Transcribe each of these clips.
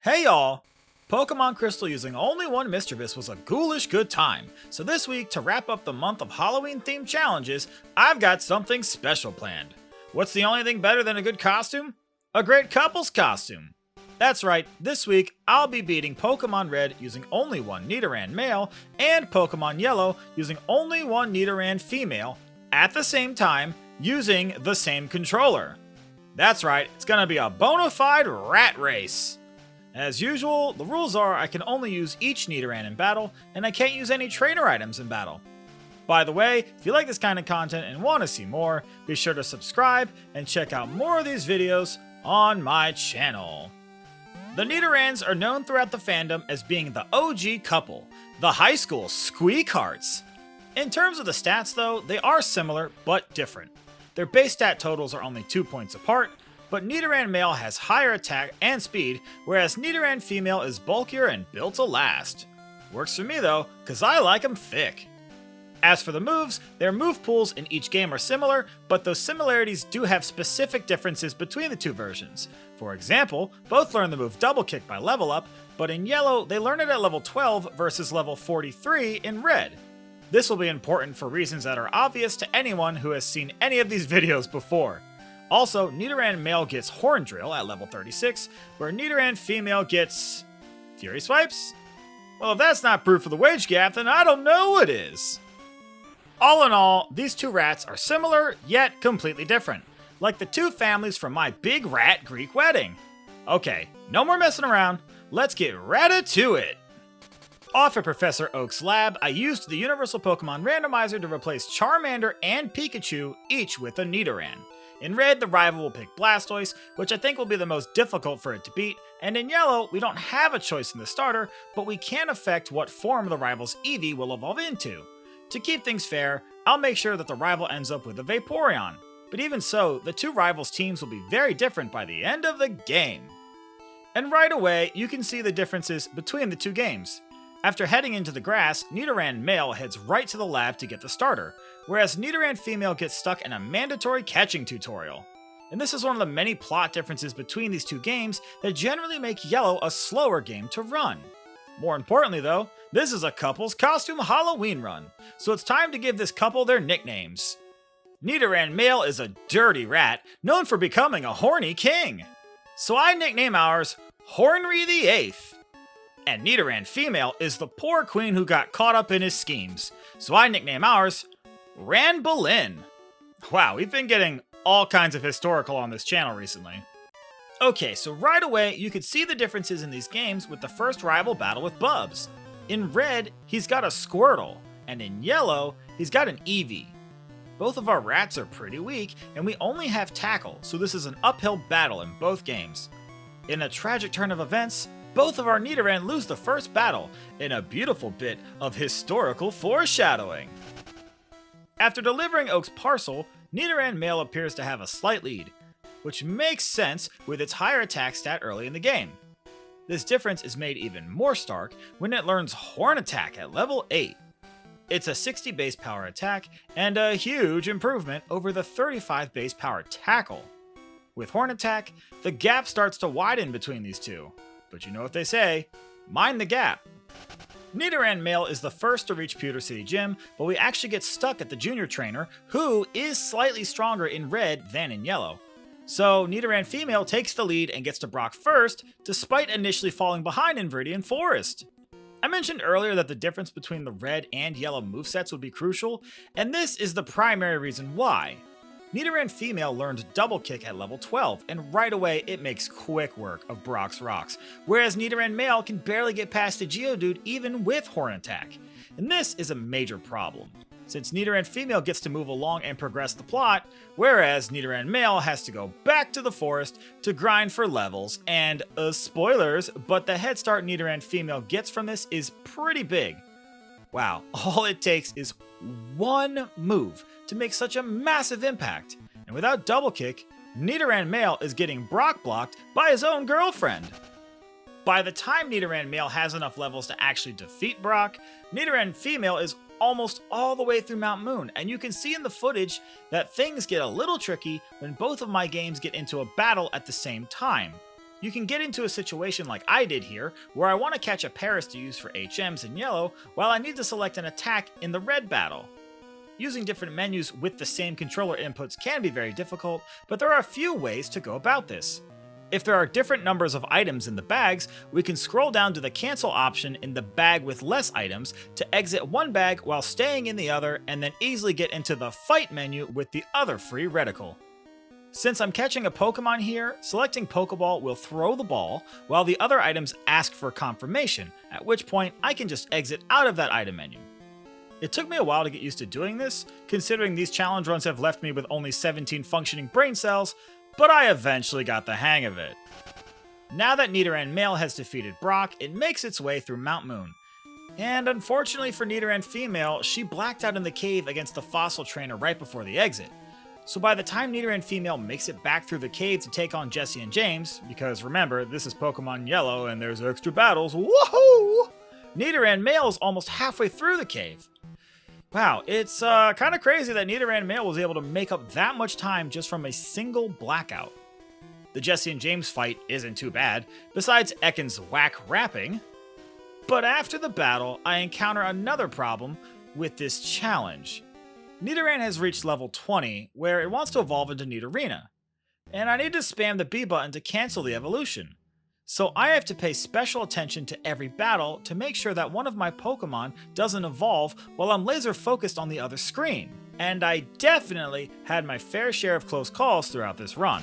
Hey y'all! Pokemon Crystal using only one Mischievous was a ghoulish good time, so this week, to wrap up the month of Halloween-themed challenges, I've got something special planned. What's the only thing better than a good costume? A great couple's costume! That's right, this week I'll be beating Pokemon Red using only one Nidoran Male, and Pokemon Yellow using only one Nidoran Female, at the same time, using the same controller. That's right, it's gonna be a bona fide rat race! As usual, the rules are I can only use each Nidoran in battle, and I can't use any trainer items in battle. By the way, if you like this kind of content and want to see more, be sure to subscribe and check out more of these videos on my channel. The Nidorans are known throughout the fandom as being the OG couple, the high school squeakhearts. In terms of the stats though, they are similar but different. Their base stat totals are only 2 points apart, but Nidoran Male has higher attack and speed, whereas Nidoran Female is bulkier and built to last. Works for me though, cause I like them thick. As for the moves, their move pools in each game are similar, but those similarities do have specific differences between the two versions. For example, both learn the move Double Kick by level up, but in Yellow they learn it at level 12 versus level 43 in Red. This will be important for reasons that are obvious to anyone who has seen any of these videos before. Also, Nidoran Male gets Horn Drill at level 36, where Nidoran Female gets... Fury Swipes? Well, if that's not proof of the wage gap, then I don't know what is. All in all, these two rats are similar, yet completely different. Like the two families from my big rat Greek wedding. Okay, no more messing around, let's get right to it. Off at Professor Oak's lab, I used the Universal Pokemon Randomizer to replace Charmander and Pikachu, each with a Nidoran. In Red, the rival will pick Blastoise, which I think will be the most difficult for it to beat, and in Yellow, we don't have a choice in the starter, but we can affect what form the rival's Eevee will evolve into. To keep things fair, I'll make sure that the rival ends up with a Vaporeon, but even so, the two rivals' teams will be very different by the end of the game. And right away, you can see the differences between the two games. After heading into the grass, Nidoran Male heads right to the lab to get the starter, whereas Nidoran Female gets stuck in a mandatory catching tutorial. And this is one of the many plot differences between these two games that generally make Yellow a slower game to run. More importantly though, this is a couple's costume Halloween run, so it's time to give this couple their nicknames. Nidoran Male is a dirty rat, known for becoming a horny king. So I nickname ours Hornry the Eighth. And Nidoran Female is the poor queen who got caught up in his schemes, so I nickname ours Ran Boleyn. Wow, we've been getting all kinds of historical on this channel recently. Okay, so right away you could see the differences in these games with the first rival battle with Bubs. In Red, he's got a Squirtle, and in Yellow, he's got an Eevee. Both of our rats are pretty weak, and we only have Tackle, so this is an uphill battle in both games. In a tragic turn of events, both of our Nidoran lose the first battle, in a beautiful bit of historical foreshadowing. After delivering Oak's parcel, Nidoran Male appears to have a slight lead, which makes sense with its higher attack stat early in the game. This difference is made even more stark when it learns Horn Attack at level 8. It's a 60 base power attack, and a huge improvement over the 35 base power Tackle. With Horn Attack, the gap starts to widen between these two. But you know what they say, mind the gap. Nidoran Male is the first to reach Pewter City Gym, but we actually get stuck at the Junior Trainer, who is slightly stronger in Red than in Yellow. So Nidoran Female takes the lead and gets to Brock first, despite initially falling behind in Viridian Forest. I mentioned earlier that the difference between the Red and Yellow movesets would be crucial, and this is the primary reason why. Nidoran Female learned Double Kick at level 12, and right away it makes quick work of Brock's rocks, whereas Nidoran Male can barely get past a Geodude even with Horn Attack. And this is a major problem, since Nidoran Female gets to move along and progress the plot, whereas Nidoran Male has to go back to the forest to grind for levels, and spoilers, but the head start Nidoran Female gets from this is pretty big. Wow, all it takes is one move to make such a massive impact, and without Double Kick, Nidoran Male is getting Brock blocked by his own girlfriend. By the time Nidoran Male has enough levels to actually defeat Brock, Nidoran Female is almost all the way through Mount Moon, and you can see in the footage that things get a little tricky when both of my games get into a battle at the same time. you can get into a situation like I did here, where I want to catch a Paris to use for HMs in yellow, while I need to select an attack in the red battle. Using different menus with the same controller inputs can be very difficult, but there are a few ways to go about this. If there are different numbers of items in the bags, we can scroll down to the cancel option in the bag with less items to exit one bag while staying in the other, and then easily get into the fight menu with the other free reticle. Since I'm catching a Pokemon here, selecting Pokeball will throw the ball, while the other items ask for confirmation, at which point I can just exit out of that item menu. It took me a while to get used to doing this, considering these challenge runs have left me with only 17 functioning brain cells, but I eventually got the hang of it. Now that Nidoran Male has defeated Brock, it makes its way through Mount Moon. And unfortunately for Nidoran Female, she blacked out in the cave against the fossil trainer right before the exit. So by the time Nidoran Female makes it back through the cave to take on Jessie and James, because remember, this is Pokemon Yellow and there's extra battles, woohoo! Nidoran Male is almost halfway through the cave. Wow, it's kind of crazy that Nidoran Male was able to make up that much time just from a single blackout. The Jessie and James fight isn't too bad, besides Ekans' whack rapping. But after the battle, I encounter another problem with this challenge. Nidoran has reached level 20, where it wants to evolve into Nidorina, and I need to spam the B button to cancel the evolution. So I have to pay special attention to every battle to make sure that one of my Pokemon doesn't evolve while I'm laser focused on the other screen. And I definitely had my fair share of close calls throughout this run.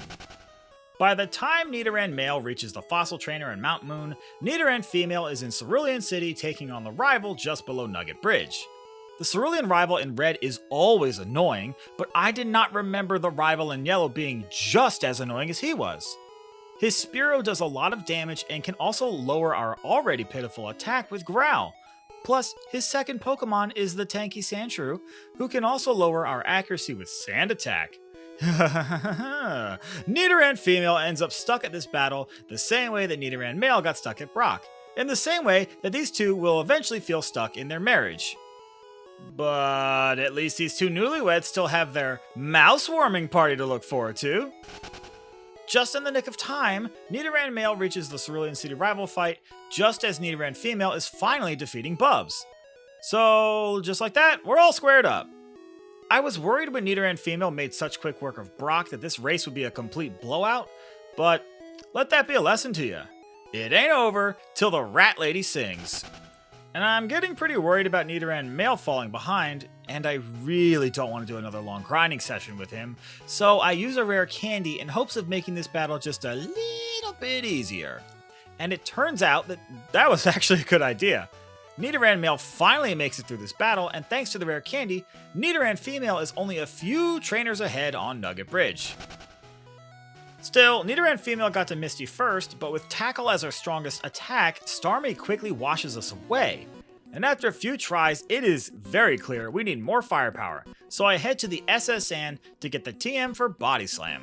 By the time Nidoran Male reaches the fossil trainer in Mount Moon, Nidoran Female is in Cerulean City taking on the rival just below Nugget Bridge. The Cerulean rival in red is always annoying, but I did not remember the rival in yellow being just as annoying as he was. His Spearow does a lot of damage and can also lower our already pitiful attack with Growl. Plus, his second Pokemon is the tanky Sandshrew, who can also lower our accuracy with Sand Attack. Nidoran Female ends up stuck at this battle the same way that Nidoran Male got stuck at Brock, in the same way that these two will eventually feel stuck in their marriage. But at least these two newlyweds still have their mouse-warming party to look forward to. Just in the nick of time, Nidoran Male reaches the Cerulean City rival fight just as Nidoran Female is finally defeating Bubs. So, just like that, we're all squared up. I was worried when Nidoran Female made such quick work of Brock that this race would be a complete blowout, but let that be a lesson to you. It ain't over till the Rat Lady sings. And I'm getting pretty worried about Nidoran Male falling behind, and I really don't want to do another long grinding session with him, so I use a rare candy in hopes of making this battle just a little bit easier. And it turns out that that was actually a good idea. Nidoran Male finally makes it through this battle, and thanks to the rare candy, Nidoran Female is only a few trainers ahead on Nugget Bridge. Still, Nidoran Female got to Misty first, but with Tackle as our strongest attack, Starmie quickly washes us away. And after a few tries, it is very clear we need more firepower, so I head to the S.S. to get the TM for Body Slam.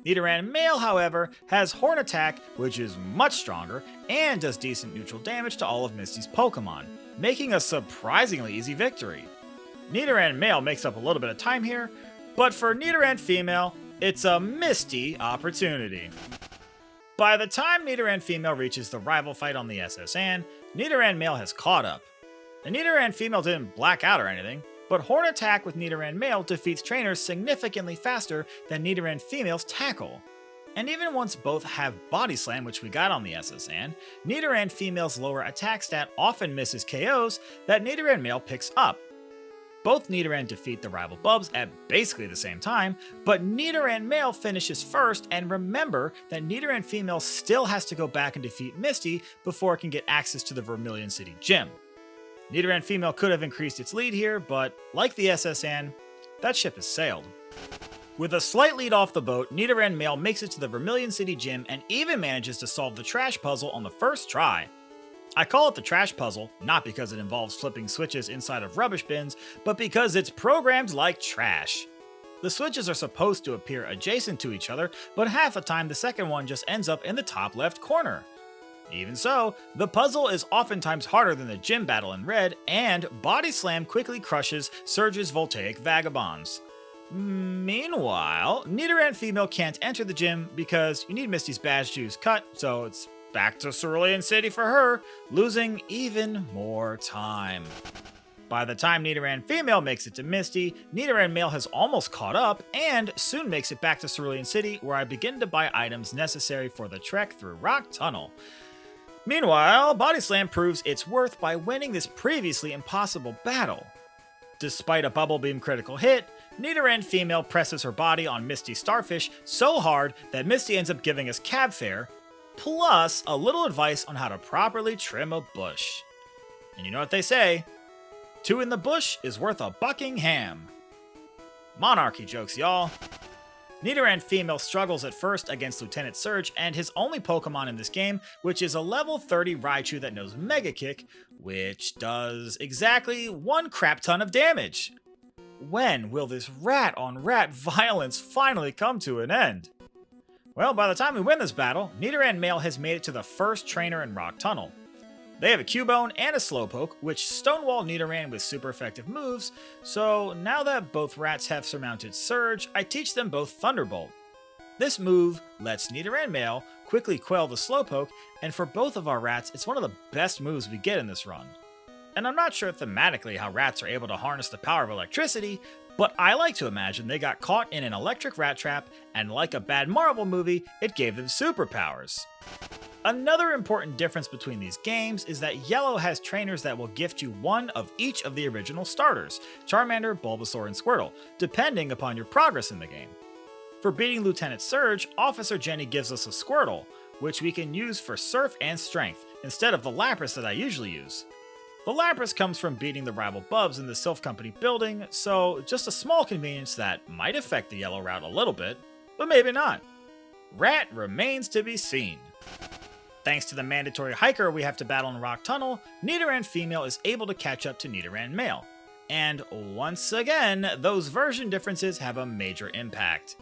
Nidoran Male, however, has Horn Attack, which is much stronger, and does decent neutral damage to all of Misty's Pokemon, making a surprisingly easy victory. Nidoran Male makes up a little bit of time here, but for Nidoran Female, it's a Misty opportunity. By the time Nidoran Female reaches the rival fight on the S.S. Nidoran Male has caught up. And Nidoran Female didn't black out or anything, but Horn Attack with Nidoran Male defeats trainers significantly faster than Nidoran Female's Tackle. And even once both have Body Slam, which we got on the S.S. Nidoran Female's lower attack stat often misses KOs that Nidoran Male picks up. Both Nidoran defeat the rival Bubs at basically the same time, but Nidoran Male finishes first, and remember that Nidoran Female still has to go back and defeat Misty before it can get access to the Vermilion City Gym. Nidoran Female could have increased its lead here, but like the S.S. that ship has sailed. With a slight lead off the boat, Nidoran Male makes it to the Vermilion City Gym and even manages to solve the trash puzzle on the first try. I call it the trash puzzle, not because it involves flipping switches inside of rubbish bins, but because it's programmed like trash. The switches are supposed to appear adjacent to each other, but half the time the second one just ends up in the top left corner. Even so, the puzzle is oftentimes harder than the gym battle in red, and Body Slam quickly crushes Surge's Voltaic Vagabonds. Meanwhile, Nidoran Female can't enter the gym because you need Misty's badge juice cut, so it's back to Cerulean City for her, losing even more time. By the time Nidoran Female makes it to Misty, Nidoran Male has almost caught up and soon makes it back to Cerulean City, where I begin to buy items necessary for the trek through Rock Tunnel. Meanwhile, Body Slam proves its worth by winning this previously impossible battle. Despite a Bubble Beam critical hit, Nidoran Female presses her body on Misty's Starfish so hard that Misty ends up giving us cab fare, plus a little advice on how to properly trim a bush. And you know what they say, 2 in the bush is worth a Buckingham. Monarchy jokes, y'all. Nidoran Female struggles at first against Lieutenant Surge and his only Pokemon in this game, which is a level 30 Raichu that knows Mega Kick, which does exactly 1 crap ton of damage. When will this rat-on-rat violence finally come to an end? Well, by the time we win this battle, Nidoran Male has made it to the first trainer in Rock Tunnel. They have a Cubone and a Slowpoke, which stonewall Nidoran with super effective moves, so now that both rats have surmounted Surge, I teach them both Thunderbolt. This move lets Nidoran Male quickly quell the Slowpoke, and for both of our rats, it's one of the best moves we get in this run. And I'm not sure thematically how rats are able to harness the power of electricity, but I like to imagine they got caught in an electric rat trap, and like a bad Marvel movie, it gave them superpowers. Another important difference between these games is that Yellow has trainers that will gift you one of each of the original starters, Charmander, Bulbasaur, and Squirtle, depending upon your progress in the game. For beating Lieutenant Surge, Officer Jenny gives us a Squirtle, which we can use for Surf and Strength, instead of the Lapras that I usually use. The Lapras comes from beating the rival Bubs in the Sylph Company building, so just a small convenience that might affect the Yellow route a little bit, but maybe not. Rat remains to be seen. Thanks to the mandatory hiker we have to battle in Rock Tunnel, Nidoran Female is able to catch up to Nidoran Male. And once again, those version differences have a major impact.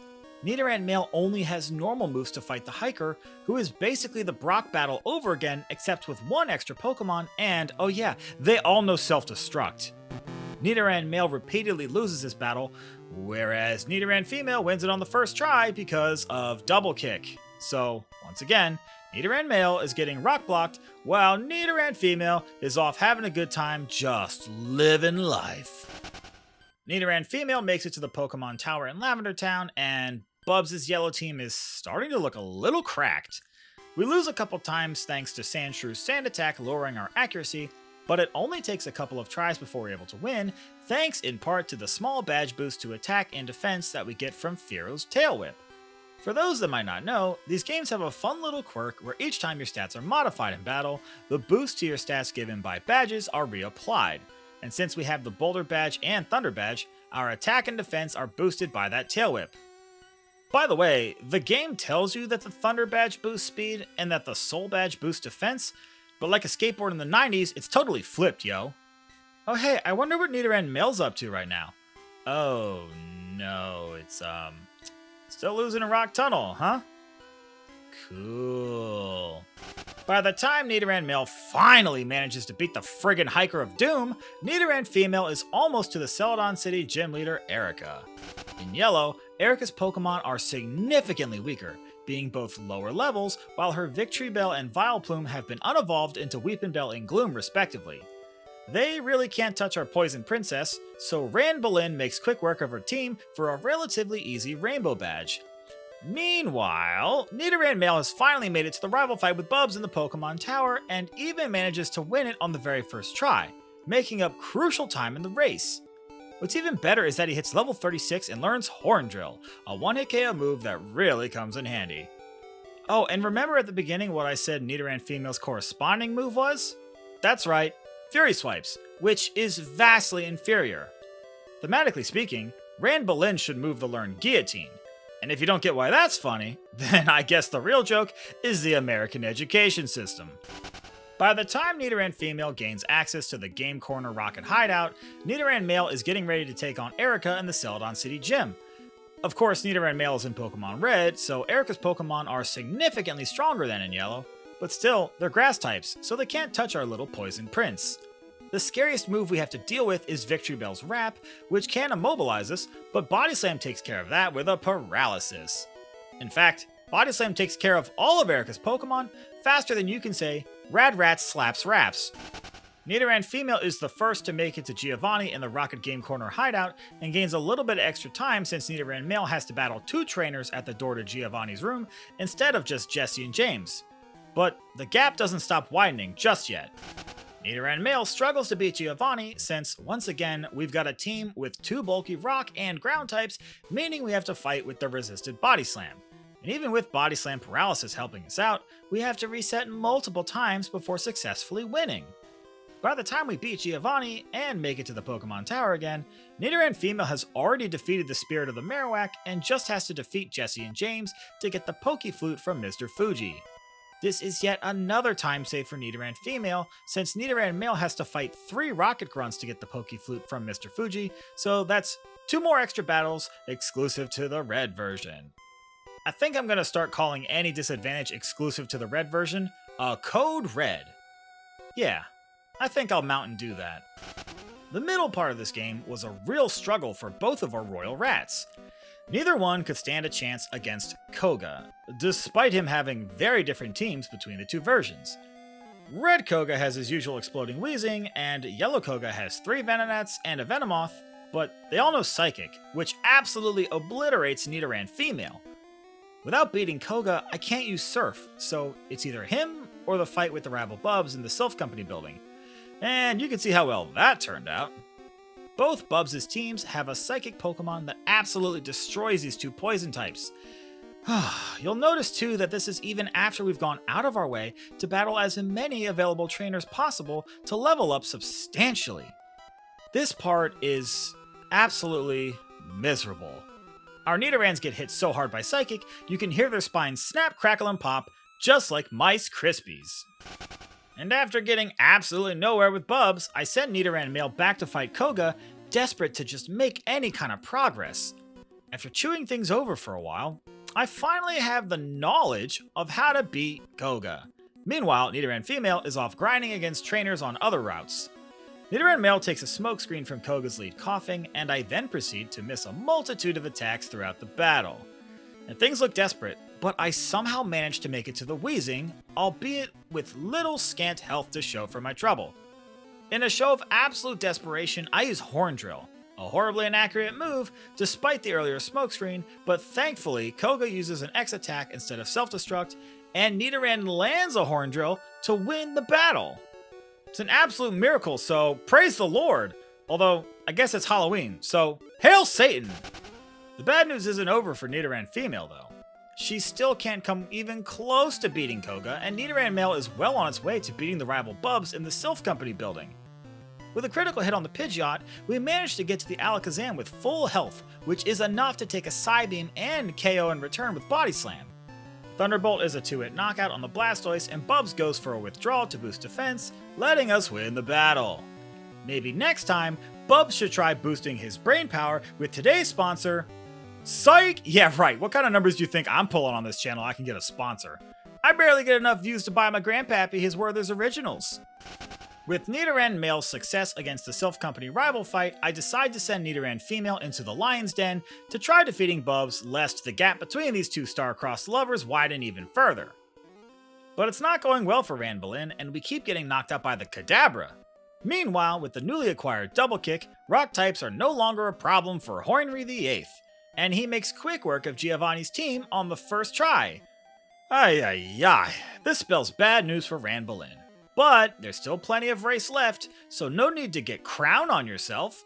Nidoran Male only has normal moves to fight the hiker, who is basically the Brock battle over again except with 1 extra Pokemon, and oh yeah, they all know self-destruct. Nidoran Male repeatedly loses this battle, whereas Nidoran Female wins it on the first try because of Double Kick. So, once again, Nidoran Male is getting rock blocked, while Nidoran Female is off having a good time just living life. Nidoran Female makes it to the Pokemon Tower in Lavender Town, and Bubs' yellow team is starting to look a little cracked. We lose a couple times thanks to Sandshrew's Sand Attack lowering our accuracy, but it only takes a couple of tries before we're able to win, thanks in part to the small badge boost to attack and defense that we get from Fearo's Tail Whip. For those that might not know, these games have a fun little quirk where each time your stats are modified in battle, the boosts to your stats given by badges are reapplied. And since we have the Boulder Badge and Thunder Badge, our attack and defense are boosted by that Tail Whip. By the way, the game tells you that the Thunder Badge boosts speed and that the Soul Badge boosts defense, but like a skateboard in the 90s, it's totally flipped, yo. Oh hey, I wonder what Nidoran Male's up to right now. Oh no, it's still losing in Rock Tunnel, huh? Cool. By the time Nidoran Male finally manages to beat the friggin' Hiker of Doom, Nidoran Female is almost to the Celadon City gym leader, Erica. In yellow, Erica's Pokemon are significantly weaker, being both lower levels, while her Victory Bell and Vileplume have been unevolved into Weepinbell and Gloom respectively. They really can't touch our Poison Princess, so Ran Boleyn makes quick work of her team for a relatively easy Rainbow Badge. Meanwhile, Nidoran Male has finally made it to the rival fight with Bubs in the Pokemon Tower, and even manages to win it on the very first try, making up crucial time in the race. What's even better is that he hits level 36 and learns Horn Drill, a one-hit KO move that really comes in handy. Oh, and remember at the beginning what I said Nidoran Female's corresponding move was? That's right, Fury Swipes, which is vastly inferior. Thematically speaking, Ran Boleyn should move the learned Guillotine. And if you don't get why that's funny, then I guess the real joke is the American education system. By the time Nidoran Female gains access to the Game Corner Rocket Hideout, Nidoran Male is getting ready to take on Erica in the Celadon City gym. Of course, Nidoran Male is in Pokemon Red, so Erica's Pokemon are significantly stronger than in Yellow, but still, they're grass types, so they can't touch our little Poison Prince. The scariest move we have to deal with is Victory Bell's Wrap, which can immobilize us, but Body Slam takes care of that with a paralysis. In fact, Body Slam takes care of all of Erica's Pokemon faster than you can say, Rad Rats slaps Raps. Nidoran Female is the first to make it to Giovanni in the Rocket Game Corner hideout and gains a little bit of extra time since Nidoran Male has to battle 2 trainers at the door to Giovanni's room instead of just Jesse and James. But the gap doesn't stop widening just yet. Nidoran Male struggles to beat Giovanni since, once again, we've got a team with 2 bulky rock and ground types, meaning we have to fight with the resisted Body Slam. And even with Body Slam paralysis helping us out, we have to reset multiple times before successfully winning. By the time we beat Giovanni and make it to the Pokemon Tower again, Nidoran Female has already defeated the Spirit of the Marowak and just has to defeat Jesse and James to get the Pokeflute from Mr. Fuji. This is yet another time save for Nidoran Female, since Nidoran Male has to fight 3 Rocket Grunts to get the Pokeflute from Mr. Fuji, so that's 2 more extra battles exclusive to the Red version. I think I'm going to start calling any disadvantage exclusive to the Red version a Code Red. Yeah, I think I'll mount and do that. The middle part of this game was a real struggle for both of our Royal Rats. Neither one could stand a chance against Koga, despite him having very different teams between the 2 versions. Red Koga has his usual exploding Weezing, and Yellow Koga has 3 Venonats and a Venomoth, but they all know Psychic, which absolutely obliterates Nidoran Female. Without beating Koga, I can't use Surf, so it's either him or the fight with the rival Bubs in the Sylph Company building. And you can see how well that turned out. Both Bubs' teams have a Psychic Pokemon that absolutely destroys these 2 poison types. You'll notice too that this is even after we've gone out of our way to battle as many available trainers possible to level up substantially. This part is absolutely miserable. Our Nidorans get hit so hard by Psychic, you can hear their spines snap, crackle, and pop, just like Mice Krispies. And after getting absolutely nowhere with Bubs, I sent Nidoran Male back to fight Koga, desperate to just make any kind of progress. After chewing things over for a while, I finally have the knowledge of how to beat Koga. Meanwhile, Nidoran Female is off grinding against trainers on other routes. Nidoran Male takes a smokescreen from Koga's lead coughing, and I then proceed to miss a multitude of attacks throughout the battle. And things look desperate, but I somehow managed to make it to the Weezing, albeit with little scant health to show for my trouble. In a show of absolute desperation, I use Horn Drill, a horribly inaccurate move despite the earlier smokescreen, but thankfully Koga uses an X attack instead of self-destruct, and Nidoran lands a Horn Drill to win the battle. It's an absolute miracle, so praise the Lord! Although, I guess it's Halloween, so hail Satan! The bad news isn't over for Nidoran Female though. She still can't come even close to beating Koga, and Nidoran Male is well on its way to beating the rival Bubs in the Sylph Company building. With a critical hit on the Pidgeot, we managed to get to the Alakazam with full health, which is enough to take a Psybeam and KO in return with Body Slam. Thunderbolt is a 2-hit knockout on the Blastoise, and Bubs goes for a withdrawal to boost defense, letting us win the battle. Maybe next time, Bubs should try boosting his brain power with today's sponsor, Psych! Yeah, right, what kind of numbers do you think I'm pulling on this channel I can get a sponsor? I barely get enough views to buy my grandpappy his Werther's Originals. With Nidoran Male's success against the Sylph Company rival fight, I decide to send Nidoran Female into the Lion's Den to try defeating Bubs, lest the gap between these 2 star-crossed lovers widen even further. But it's not going well for Ran Bellin, and we keep getting knocked out by the Kadabra. Meanwhile, with the newly acquired Double Kick, rock types are no longer a problem for Henry VIII, and he makes quick work of Giovanni's team on the first try. Ay ay ay, this spells bad news for Ran Bellin. But there's still plenty of race left, so no need to get crown on yourself.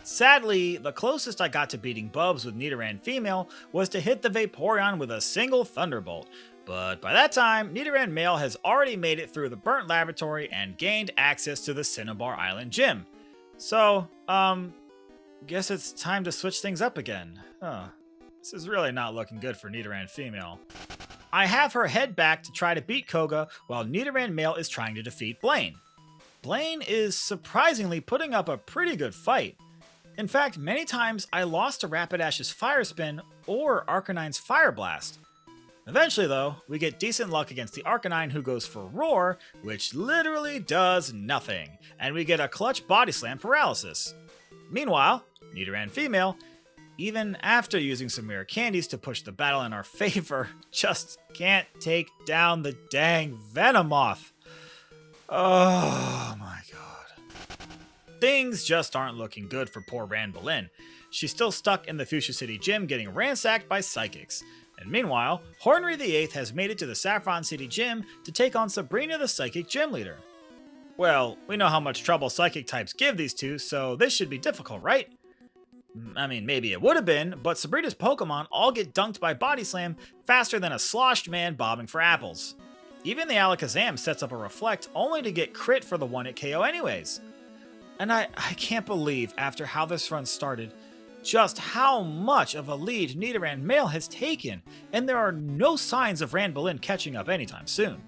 Sadly, the closest I got to beating Bubs with Nidoran Female was to hit the Vaporeon with a single Thunderbolt, but by that time, Nidoran Male has already made it through the Burnt Laboratory and gained access to the Cinnabar Island Gym. So, guess it's time to switch things up again. This is really not looking good for Nidoran Female. I have her head back to try to beat Koga while Nidoran Male is trying to defeat Blaine. Blaine is surprisingly putting up a pretty good fight. In fact, many times I lost to Rapidash's Fire Spin or Arcanine's Fire Blast. Eventually though, we get decent luck against the Arcanine who goes for Roar, which literally does nothing, and we get a clutch body slam paralysis. Meanwhile, Nidoran Female, even after using some rare candies to push the battle in our favor, just can't take down the dang Venomoth. Oh my god. Things just aren't looking good for poor Ranbelin. She's still stuck in the Fuchsia City gym getting ransacked by psychics. And meanwhile, Hornery VIII has made it to the Saffron City gym to take on Sabrina the psychic gym leader. Well, we know how much trouble psychic types give these two, so this should be difficult, right? I mean, maybe it would have been, but Sabrina's Pokemon all get dunked by Body Slam faster than a sloshed man bobbing for apples. Even the Alakazam sets up a Reflect only to get crit for the 1-hit KO anyways. And I can't believe, after how this run started, just how much of a lead Nidoran Male has taken, and there are no signs of Ranbelin catching up anytime soon.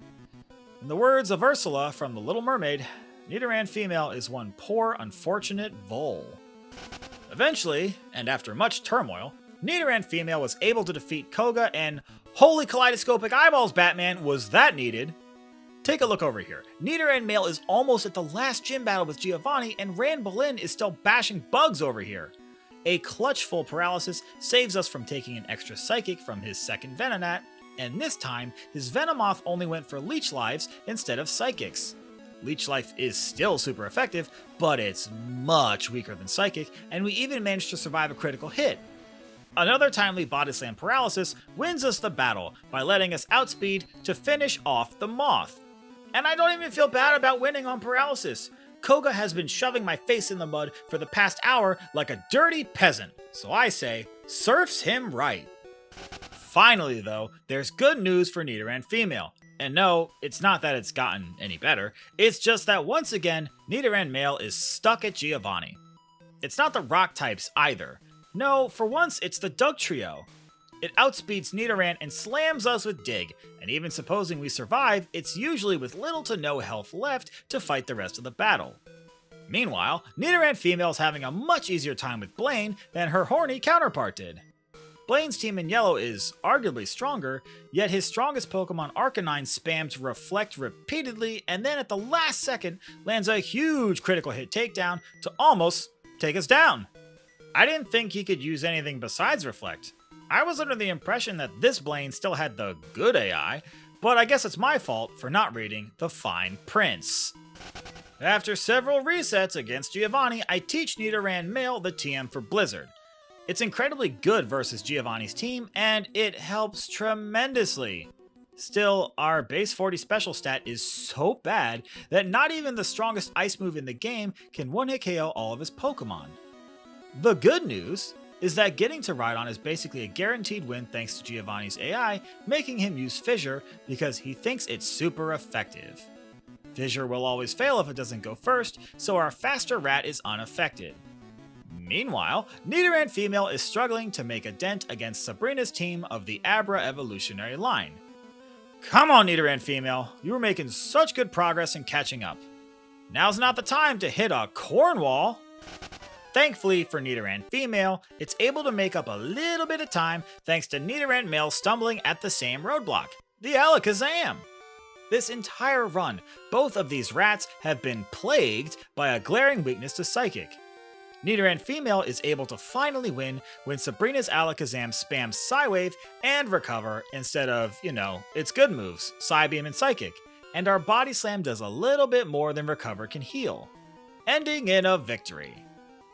In the words of Ursula from The Little Mermaid, Nidoran Female is one poor, unfortunate vole. Eventually, and after much turmoil, Nidoran Female was able to defeat Koga, and holy kaleidoscopic eyeballs, Batman, was that needed? Take a look over here. Nidoran Male is almost at the last gym battle with Giovanni, and Ranbelin is still bashing bugs over here. A clutch full paralysis saves us from taking an extra psychic from his second Venonat, and this time, his Venomoth only went for Leech Lives instead of Psychics. Leech Life is still super effective, but it's much weaker than Psychic, and we even managed to survive a critical hit. Another timely Body Slam paralysis wins us the battle by letting us outspeed to finish off the Moth. And I don't even feel bad about winning on paralysis. Koga has been shoving my face in the mud for the past hour like a dirty peasant, so I say, serfs him right. Finally though, there's good news for Nidoran Female. And no, it's not that it's gotten any better, it's just that once again, Nidoran Male is stuck at Giovanni. It's not the rock types either. No, for once it's the Doug Trio. It outspeeds Nidoran and slams us with Dig, and even supposing we survive, it's usually with little to no health left to fight the rest of the battle. Meanwhile, Nidoran Female is having a much easier time with Blaine than her horny counterpart did. Blaine's team in yellow is arguably stronger, yet his strongest Pokemon Arcanine spams Reflect repeatedly and then at the last second lands a huge critical hit takedown to almost take us down. I didn't think he could use anything besides Reflect. I was under the impression that this Blaine still had the good AI, but I guess it's my fault for not reading the fine prints. After several resets against Giovanni, I teach Nidoran Male the TM for Blizzard. It's incredibly good versus Giovanni's team, and it helps tremendously. Still, our base 40 special stat is so bad that not even the strongest ice move in the game can one-hit KO all of his Pokemon. The good news is that getting to Rhydon is basically a guaranteed win thanks to Giovanni's AI, making him use Fissure because he thinks it's super effective. Fissure will always fail if it doesn't go first, so our faster rat is unaffected. Meanwhile, Nidoran Female is struggling to make a dent against Sabrina's team of the Abra evolutionary line. Come on, Nidoran Female, you were making such good progress in catching up. Now's not the time to hit a Cornwall. Thankfully for Nidoran Female, it's able to make up a little bit of time thanks to Nidoran Male stumbling at the same roadblock, the Alakazam. This entire run, both of these rats have been plagued by a glaring weakness to Psychic. Nidoran Female is able to finally win when Sabrina's Alakazam spams Psywave and Recover instead of, its good moves, Psybeam and Psychic, and our Body Slam does a little bit more than Recover can heal, ending in a victory.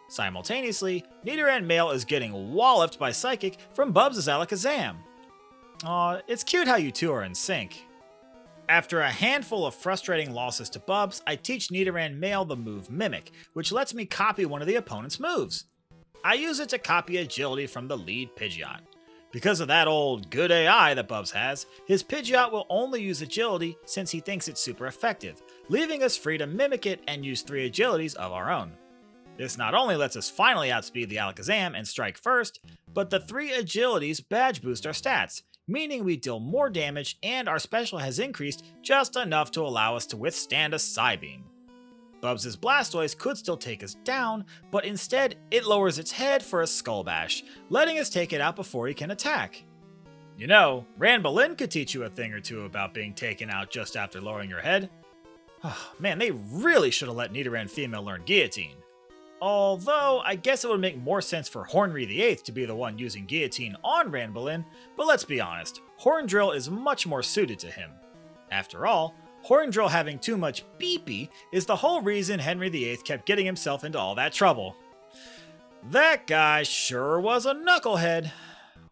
Simultaneously, Nidoran Male is getting walloped by Psychic from Bubs' Alakazam. Aw, it's cute how you two are in sync. After a handful of frustrating losses to Bubs, I teach Nidoran Male the move Mimic, which lets me copy one of the opponent's moves. I use it to copy Agility from the lead Pidgeot. Because of that old good AI that Bubs has, his Pidgeot will only use Agility since he thinks it's super effective, leaving us free to mimic it and use 3 Agilities of our own. This not only lets us finally outspeed the Alakazam and strike first, but the 3 Agilities badge boost our stats, meaning we deal more damage and our special has increased just enough to allow us to withstand a Psybeam. Bubs' Blastoise could still take us down, but instead it lowers its head for a Skull Bash, letting us take it out before he can attack. You know, Ranbelin could teach you a thing or two about being taken out just after lowering your head. Man, they really should have let Nidoran Female learn Guillotine. Although, I guess it would make more sense for Hornry VIII to be the one using Guillotine on Ranbelin, but let's be honest, Horndrill is much more suited to him. After all, Horndrill having too much beepy is the whole reason Henry VIII kept getting himself into all that trouble. That guy sure was a knucklehead.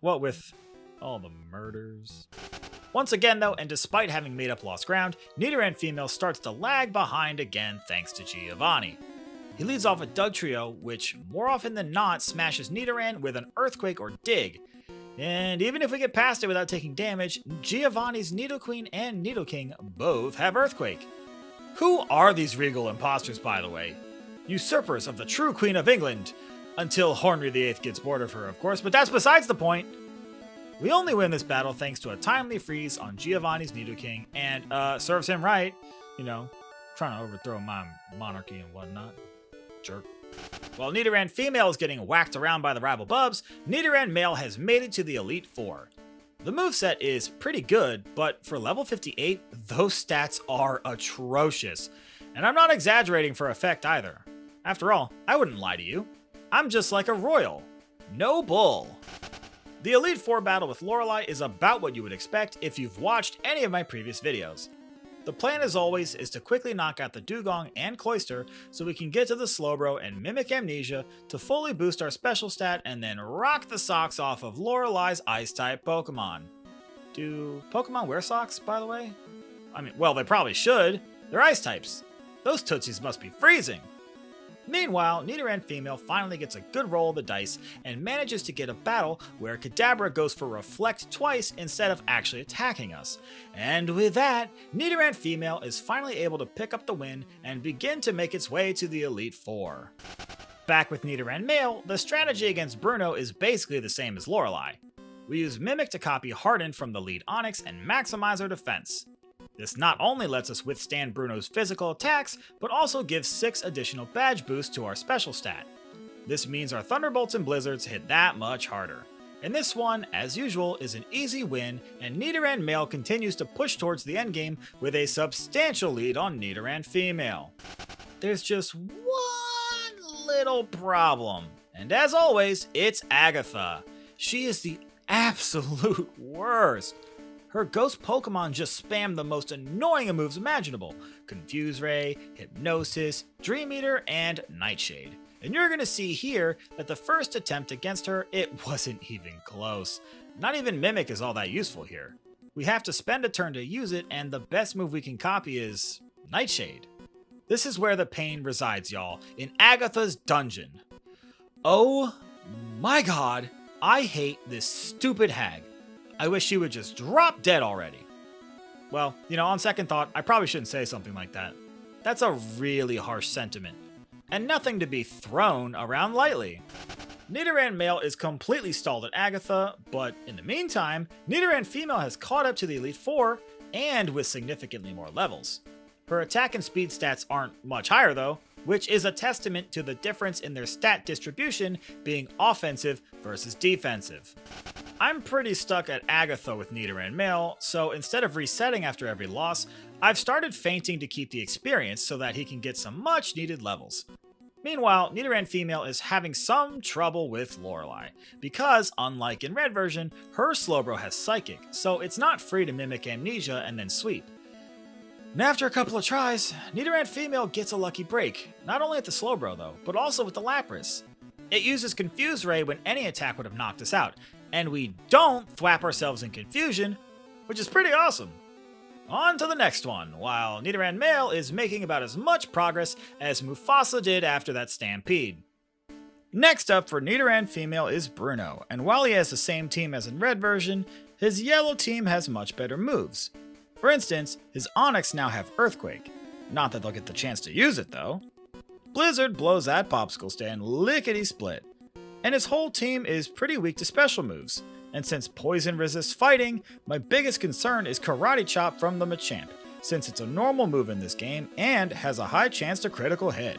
What with all the murders. Once again though, and despite having made up lost ground, Nidoran Female starts to lag behind again thanks to Giovanni. He leads off a Dugtrio, which more often than not smashes Nidoran with an Earthquake or Dig. And even if we get past it without taking damage, Giovanni's Nidoqueen and Nidoking both have Earthquake. Who are these regal imposters, by the way? Usurpers of the true Queen of England. Until Hornry VIII gets bored of her, of course, but that's besides the point. We only win this battle thanks to a timely freeze on Giovanni's Nidoking, and serves him right. You know, trying to overthrow my monarchy and whatnot. Jerk. While Nidoran Female is getting whacked around by the rival Bubs, Nidoran Male has made it to the Elite Four. The moveset is pretty good, but for level 58, those stats are atrocious. And I'm not exaggerating for effect either. After all, I wouldn't lie to you. I'm just like a royal. No bull. The Elite Four battle with Lorelei is about what you would expect if you've watched any of my previous videos. The plan as always is to quickly knock out the Dugong and Cloyster so we can get to the Slowbro and Mimic Amnesia to fully boost our special stat and then rock the socks off of Lorelei's Ice-type Pokemon. Do Pokemon wear socks, by the way? I mean, well, they probably should. They're Ice types. Those Tootsies must be freezing. Meanwhile, Nidoran Female finally gets a good roll of the dice and manages to get a battle where Kadabra goes for Reflect twice instead of actually attacking us. And with that, Nidoran Female is finally able to pick up the win and begin to make its way to the Elite Four. Back with Nidoran Male, the strategy against Bruno is basically the same as Lorelei. We use Mimic to copy Harden from the lead Onix and maximize our defense. This not only lets us withstand Bruno's physical attacks, but also gives 6 additional badge boosts to our special stat. This means our Thunderbolts and Blizzards hit that much harder. And this one, as usual, is an easy win, and Nidoran Male continues to push towards the endgame with a substantial lead on Nidoran Female. There's just one little problem, and as always, it's Agatha. She is the absolute worst. Her ghost Pokemon just spam the most annoying of moves imaginable: Confuse Ray, Hypnosis, Dream Eater, and Nightshade. And you're gonna see here that the first attempt against her, it wasn't even close. Not even Mimic is all that useful here. We have to spend a turn to use it, and the best move we can copy is Nightshade. This is where the pain resides, y'all, in Agatha's dungeon. Oh my god, I hate this stupid hag. I wish she would just drop dead already. Well, you know, on second thought, I probably shouldn't say something like that. That's a really harsh sentiment, and nothing to be thrown around lightly. Nidoran Male is completely stalled at Agatha, but in the meantime, Nidoran Female has caught up to the Elite Four, and with significantly more levels. Her attack and speed stats aren't much higher though, which is a testament to the difference in their stat distribution being offensive versus defensive. I'm pretty stuck at Agatha with Nidoran Male, so instead of resetting after every loss, I've started feinting to keep the experience so that he can get some much needed levels. Meanwhile, Nidoran Female is having some trouble with Lorelei, because unlike in Red version, her Slowbro has Psychic, so it's not free to Mimic Amnesia and then Sweep. And after a couple of tries, Nidoran Female gets a lucky break, not only at the Slowbro though, but also with the Lapras. It uses Confuse Ray when any attack would have knocked us out, and we don't thwap ourselves in confusion, which is pretty awesome. On to the next one, while Nidoran Male is making about as much progress as Mufasa did after that stampede. Next up for Nidoran Female is Bruno, and while he has the same team as in Red version, his yellow team has much better moves. For instance, his Onix now have Earthquake. Not that they'll get the chance to use it though. Blizzard blows that popsicle stand lickety-split. And his whole team is pretty weak to special moves. And since Poison resists fighting, my biggest concern is Karate Chop from the Machamp, since it's a normal move in this game and has a high chance to critical hit.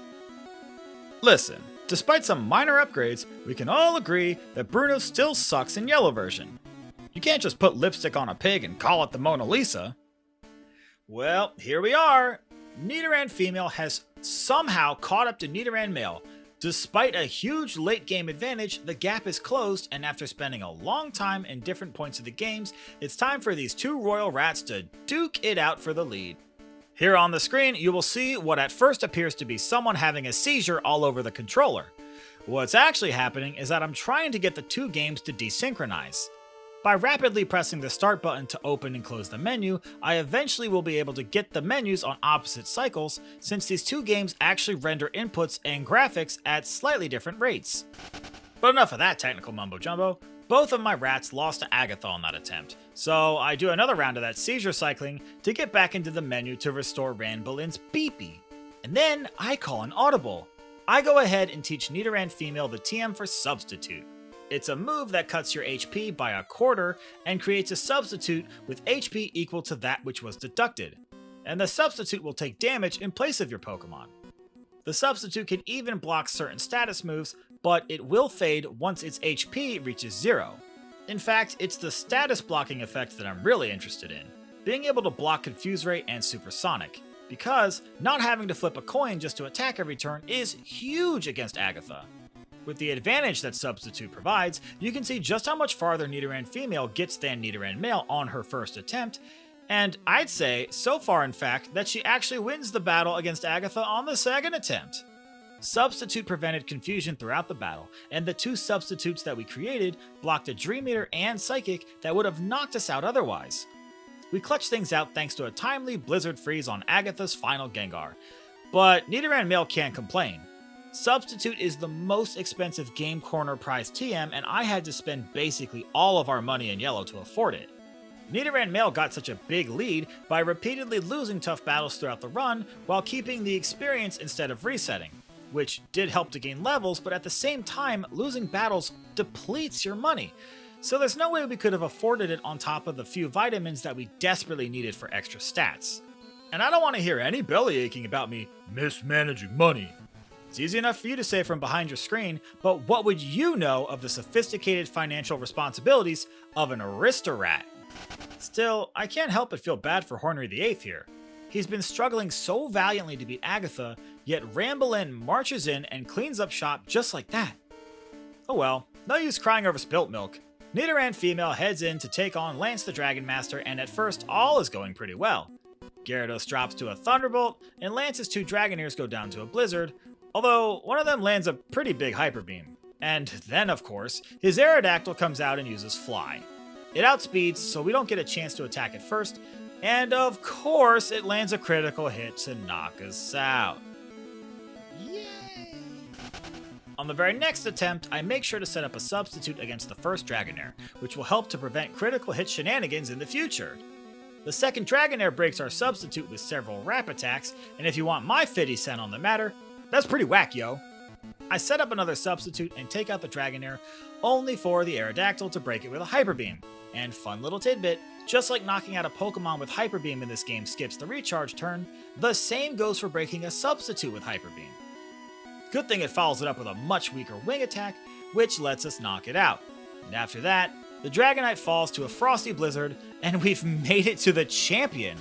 Listen, despite some minor upgrades, we can all agree that Bruno still sucks in Yellow version. You can't just put lipstick on a pig and call it the Mona Lisa. Well, here we are. Nidoran Female has somehow caught up to Nidoran Male. Despite a huge late game advantage, the gap is closed, and after spending a long time in different points of the games, it's time for these two royal rats to duke it out for the lead. Here on the screen, you will see what at first appears to be someone having a seizure all over the controller. What's actually happening is that I'm trying to get the two games to desynchronize. By rapidly pressing the start button to open and close the menu, I eventually will be able to get the menus on opposite cycles, since these two games actually render inputs and graphics at slightly different rates. But enough of that technical mumbo jumbo. Both of my rats lost to Agatha on that attempt, so I do another round of that seizure cycling to get back into the menu to restore Ranbolin's beepy. And then I call an audible. I go ahead and teach Nidoran Female the TM for Substitute. It's a move that cuts your HP by a quarter and creates a substitute with HP equal to that which was deducted. And the substitute will take damage in place of your Pokemon. The substitute can even block certain status moves, but it will fade once its HP reaches 0. In fact, it's the status blocking effect that I'm really interested in, being able to block Confuse Ray and Supersonic, because not having to flip a coin just to attack every turn is huge against Agatha. With the advantage that Substitute provides, you can see just how much farther Nidoran Female gets than Nidoran Male on her first attempt, and I'd say, so far in fact, that she actually wins the battle against Agatha on the second attempt. Substitute prevented confusion throughout the battle, and the two substitutes that we created blocked a Dream Eater and Psychic that would have knocked us out otherwise. We clutched things out thanks to a timely Blizzard Freeze on Agatha's final Gengar, but Nidoran Male can't complain. Substitute is the most expensive Game Corner prize TM, and I had to spend basically all of our money in yellow to afford it. Nidoran Male got such a big lead by repeatedly losing tough battles throughout the run while keeping the experience instead of resetting, which did help to gain levels, but at the same time, losing battles depletes your money. So there's no way we could have afforded it on top of the few vitamins that we desperately needed for extra stats. And I don't want to hear any belly aching about me mismanaging money. It's easy enough for you to say from behind your screen, but what would you know of the sophisticated financial responsibilities of an Aristorat? Still, I can't help but feel bad for Hornery VIII here. He's been struggling so valiantly to beat Agatha, yet Ramblin marches in and cleans up shop just like that. Oh well, no use crying over spilt milk. Nidoran Female heads in to take on Lance the Dragon Master, and at first all is going pretty well. Gyarados drops to a Thunderbolt, and Lance's two Dragonaires go down to a Blizzard, although one of them lands a pretty big Hyper Beam. And then, of course, his Aerodactyl comes out and uses Fly. It outspeeds, so we don't get a chance to attack it first, and of course it lands a critical hit to knock us out. Yay! On the very next attempt, I make sure to set up a substitute against the first Dragonair, which will help to prevent critical hit shenanigans in the future. The second Dragonair breaks our substitute with several Wrap attacks, and if you want my 50 cent on the matter, that's pretty whack, yo. I set up another substitute and take out the Dragonair, only for the Aerodactyl to break it with a Hyper Beam. And fun little tidbit, just like knocking out a Pokemon with Hyper Beam in this game skips the recharge turn, the same goes for breaking a substitute with Hyper Beam. Good thing it follows it up with a much weaker Wing attack, which lets us knock it out. And after that, the Dragonite falls to a Frosty Blizzard, and we've made it to the champion.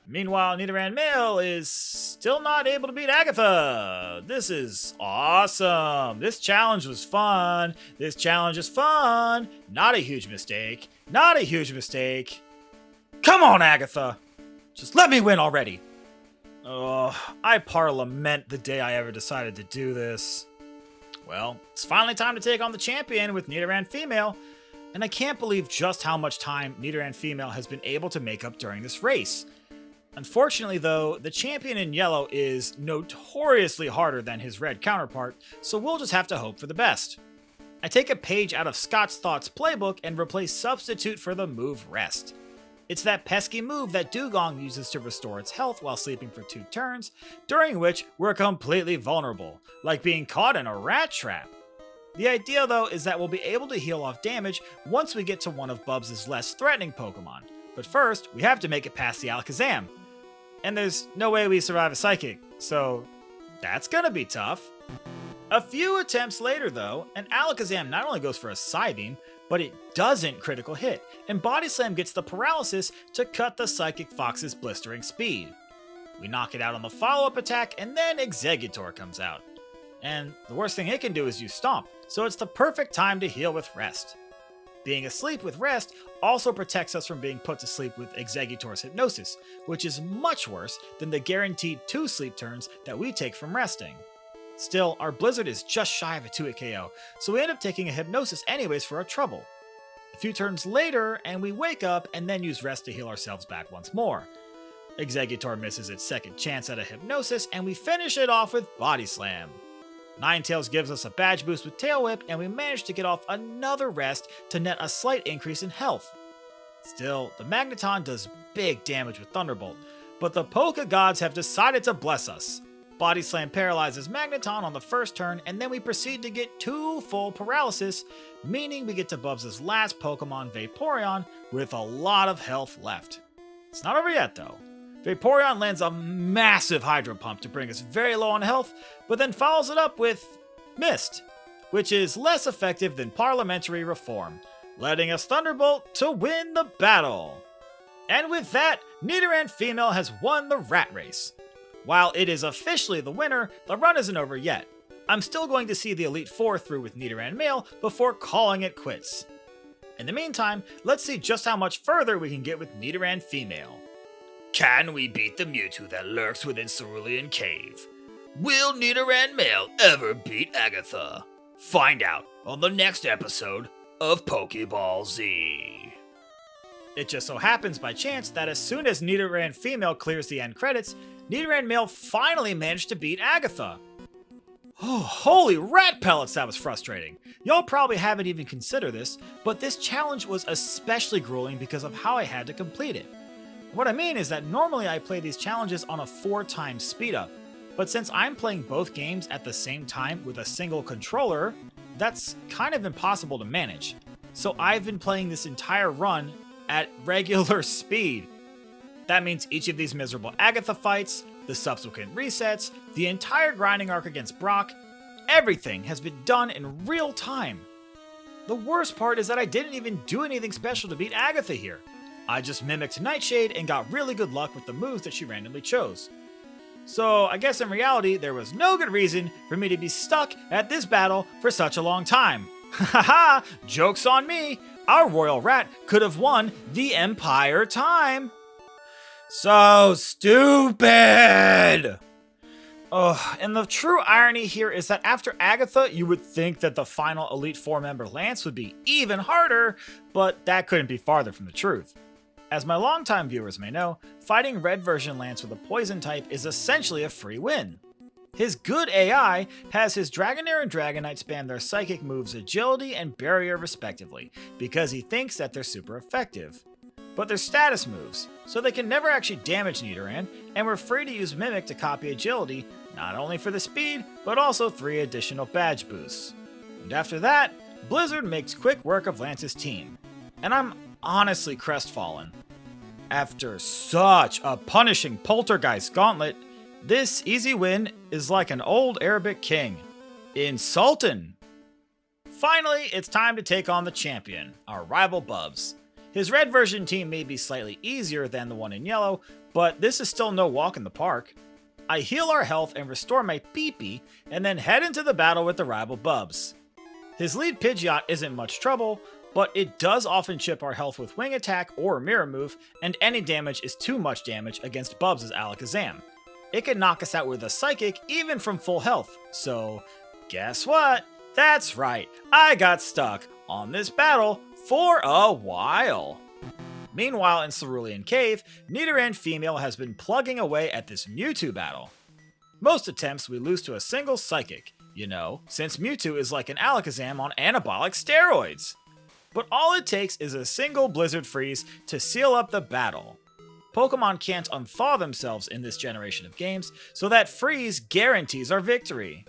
Meanwhile, Nidoran Male is still not able to beat Agatha. This is awesome. This challenge was fun. This challenge is fun. Not a huge mistake. Not a huge mistake. Come on, Agatha. Just let me win already. Oh, I lament the day I ever decided to do this. Well, it's finally time to take on the champion with Nidoran Female, and I can't believe just how much time Nidoran Female has been able to make up during this race. Unfortunately though, the champion in yellow is notoriously harder than his red counterpart, so we'll just have to hope for the best. I take a page out of Scott's Thoughts playbook and replace Substitute for the move Rest. It's that pesky move that Dugong uses to restore its health while sleeping for 2 turns, during which we're completely vulnerable, like being caught in a rat trap. The idea though is that we'll be able to heal off damage once we get to one of Bubs' less threatening Pokemon, but first we have to make it past the Alakazam. And there's no way we survive a Psychic, so that's gonna be tough. A few attempts later though, an Alakazam not only goes for a Psybeam, but it doesn't critical hit, and Body Slam gets the paralysis to cut the Psychic Fox's blistering speed. We knock it out on the follow-up attack, and then Exeggutor comes out. And the worst thing it can do is use Stomp, so it's the perfect time to heal with Rest. Being asleep with Rest also protects us from being put to sleep with Exeggutor's Hypnosis, which is much worse than the guaranteed 2 sleep turns that we take from resting. Still, our Blizzard is just shy of a 2-hit KO, so we end up taking a Hypnosis anyways for our trouble. A few turns later, and we wake up and then use Rest to heal ourselves back once more. Exeggutor misses its second chance at a Hypnosis, and we finish it off with Body Slam. Ninetales gives us a badge boost with Tail Whip, and we manage to get off another Rest to net a slight increase in health. Still, the Magneton does big damage with Thunderbolt, but the Poké Gods have decided to bless us. Body Slam paralyzes Magneton on the first turn, and then we proceed to get 2 full paralysis, meaning we get to Bubs' last Pokemon, Vaporeon, with a lot of health left. It's not over yet, though. Vaporeon lands a massive Hydro Pump to bring us very low on health, but then follows it up with Mist, which is less effective than Parliamentary Reform, letting us Thunderbolt to win the battle. And with that, Nidoran Female has won the Rat Race. While it is officially the winner, the run isn't over yet. I'm still going to see the Elite Four through with Nidoran Male before calling it quits. In the meantime, let's see just how much further we can get with Nidoran Female. Can we beat the Mewtwo that lurks within Cerulean Cave? Will Nidoran Male ever beat Agatha? Find out on the next episode of Pokeball Z. It just so happens by chance that as soon as Nidoran Female clears the end credits, Nidoran Male finally managed to beat Agatha. Oh, holy rat pellets, that was frustrating. Y'all probably haven't even considered this, but this challenge was especially grueling because of how I had to complete it. What I mean is that normally I play these challenges on a 4x speed up, but since I'm playing both games at the same time with a single controller, that's kind of impossible to manage. So I've been playing this entire run at regular speed. That means each of these miserable Agatha fights, the subsequent resets, the entire grinding arc against Brock, everything has been done in real time. The worst part is that I didn't even do anything special to beat Agatha here. I just mimicked Nightshade and got really good luck with the moves that she randomly chose. So I guess in reality, there was no good reason for me to be stuck at this battle for such a long time. Haha, joke's on me! Our Royal Rat could have won the entire time! So stupid! Ugh, and the true irony here is that after Agatha, you would think that the final Elite Four member Lance would be even harder, but that couldn't be farther from the truth. As my longtime viewers may know, fighting Red version Lance with a Poison type is essentially a free win. His good AI has his Dragonair and Dragonite spam their Psychic moves Agility and Barrier respectively, because he thinks that they're super effective. But they're status moves, so they can never actually damage Nidoran, and we're free to use Mimic to copy Agility, not only for the speed, but also 3 additional badge boosts. And after that, Blizzard makes quick work of Lance's team, and I'm honestly crestfallen. After such a punishing Poltergeist gauntlet, this easy win is like an old Arabic king. Insultin'! Finally, it's time to take on the champion, our rival Bubs. His red version team may be slightly easier than the one in yellow, but this is still no walk in the park. I heal our health and restore my pee-pee, and then head into the battle with the rival Bubs. His lead Pidgeot isn't much trouble, but it does often chip our health with Wing Attack or Mirror Move, and any damage is too much damage against Bubs' Alakazam. It can knock us out with a Psychic even from full health, so guess what? That's right, I got stuck on this battle for a while. Meanwhile, in Cerulean Cave, Nidoran Female has been plugging away at this Mewtwo battle. Most attempts we lose to a single Psychic, you know, since Mewtwo is like an Alakazam on anabolic steroids. But all it takes is a single Blizzard Freeze to seal up the battle. Pokemon can't unthaw themselves in this generation of games, so that freeze guarantees our victory.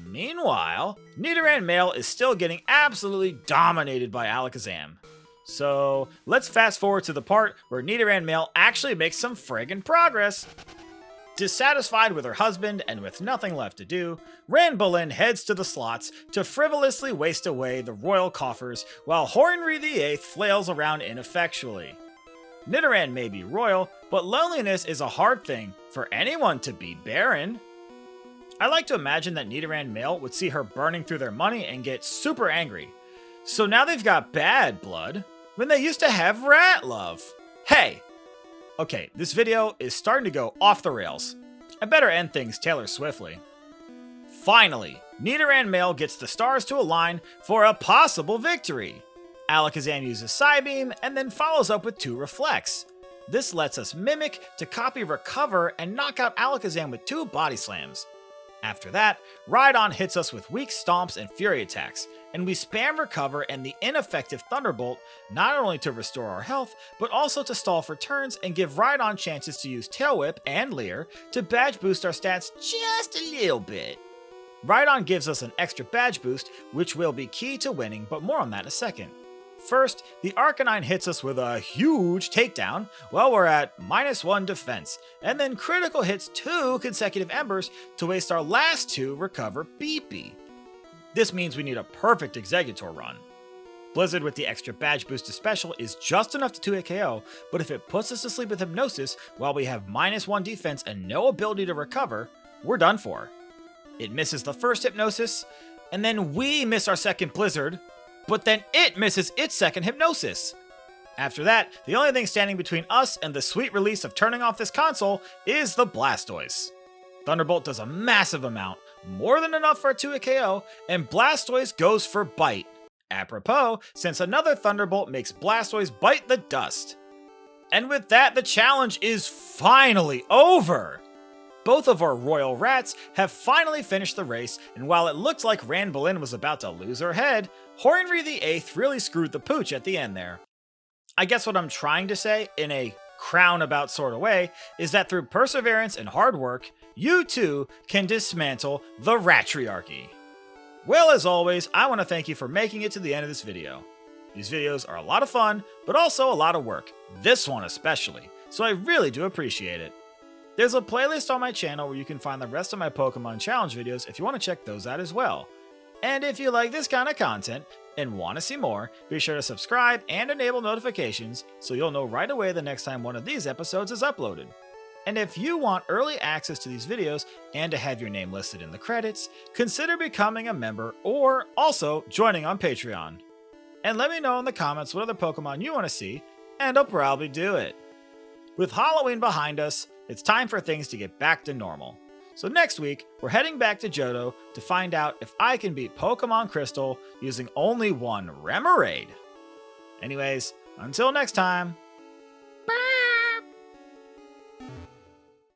Meanwhile, Nidoran Male is still getting absolutely dominated by Alakazam. So let's fast forward to the part where Nidoran Male actually makes some friggin' progress. Dissatisfied with her husband and with nothing left to do, Ranbelin heads to the slots to frivolously waste away the royal coffers while Henry VIII flails around ineffectually. Nidoran may be royal, but loneliness is a hard thing for anyone to be barren. I like to imagine that Nidoran Male would see her burning through their money and get super angry. So now they've got bad blood when they used to have rat love. Hey! Okay, this video is starting to go off the rails. I better end things Taylor swiftly. Finally, Nidoran Male gets the stars to align for a possible victory. Alakazam uses Psybeam and then follows up with 2 Reflects. This lets us Mimic to copy Recover and knock out Alakazam with 2 Body Slams. After that, Rhydon hits us with weak Stomps and Fury attacks, and we spam Recover and the ineffective Thunderbolt not only to restore our health, but also to stall for turns and give Rhydon chances to use Tail Whip and Leer to badge boost our stats just a little bit. Rhydon gives us an extra badge boost, which will be key to winning, but more on that in a second. First, the Arcanine hits us with a huge takedown while we're at -1 defense, and then critical hits 2 consecutive Embers to waste our last 2 Recover BP. This means we need a perfect Exeggutor run. Blizzard with the extra badge boost to special is just enough to 2-hit KO, but if it puts us to sleep with Hypnosis while we have -1 defense and no ability to recover, we're done for. It misses the first Hypnosis, and then we miss our second Blizzard, but then it misses its second Hypnosis. After that, the only thing standing between us and the sweet release of turning off this console is the Blastoise. Thunderbolt does a massive amount, more than enough for a 2-hit KO, and Blastoise goes for Bite. Apropos, since another Thunderbolt makes Blastoise bite the dust. And with that, the challenge is finally over! Both of our royal rats have finally finished the race, and while it looked like Ranbelin was about to lose her head, Henry VIII really screwed the pooch at the end there. I guess what I'm trying to say, in a crown-about sort of way, is that through perseverance and hard work, you too can dismantle the Ratriarchy. Well, as always, I want to thank you for making it to the end of this video. These videos are a lot of fun, but also a lot of work, this one especially, so I really do appreciate it. There's a playlist on my channel where you can find the rest of my Pokemon Challenge videos if you want to check those out as well. And if you like this kind of content and want to see more, be sure to subscribe and enable notifications so you'll know right away the next time one of these episodes is uploaded. And if you want early access to these videos and to have your name listed in the credits, consider becoming a member or also joining on Patreon. And let me know in the comments what other Pokemon you want to see, and I'll probably do it. With Halloween behind us, it's time for things to get back to normal. So next week, we're heading back to Johto to find out if I can beat Pokemon Crystal using only 1 Remoraid. Anyways, until next time,